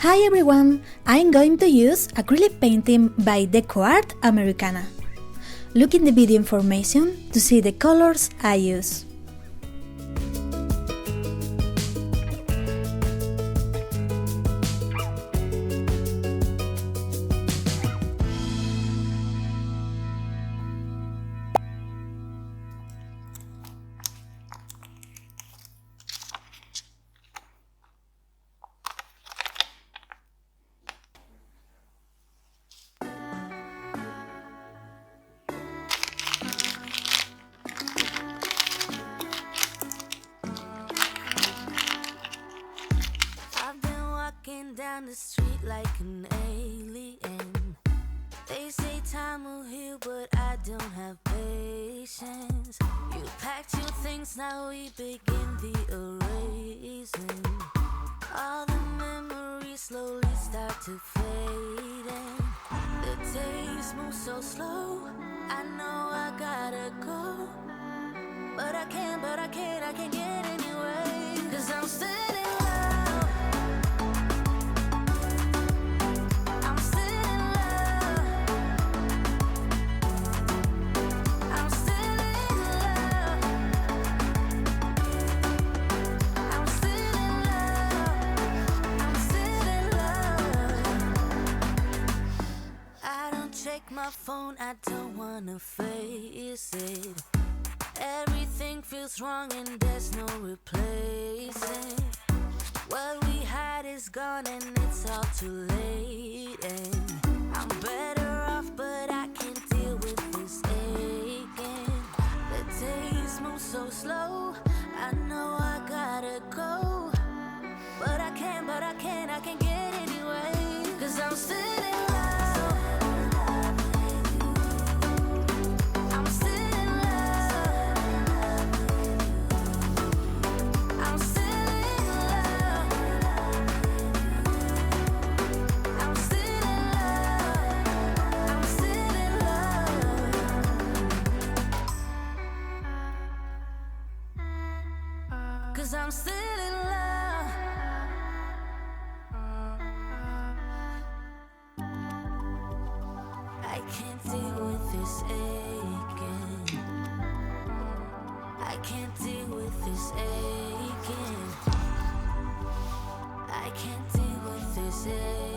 Hi everyone, I'm going to use acrylic painting by DecoArt Americana. Look in the video information to see the colors I use. Down the street like an alien. They say time will heal, but I don't have patience. You packed your things, now we begin the erasing. All the memories slowly start to fade, and the days move so slow. I know I gotta go, but I can't get anyway. 'Cause I'm still in love. Check my phone, I don't wanna face it. Everything feels wrong and there's no replacing. What we had is gone and it's all too late. And I'm better off, but I can't deal with this aching. The days move so slow, I know I gotta go, but I can't get anyway. 'Cause I'm still in love. I'm still in love. I can't deal with this aching. I can't deal with this aching. I can't deal with this aching.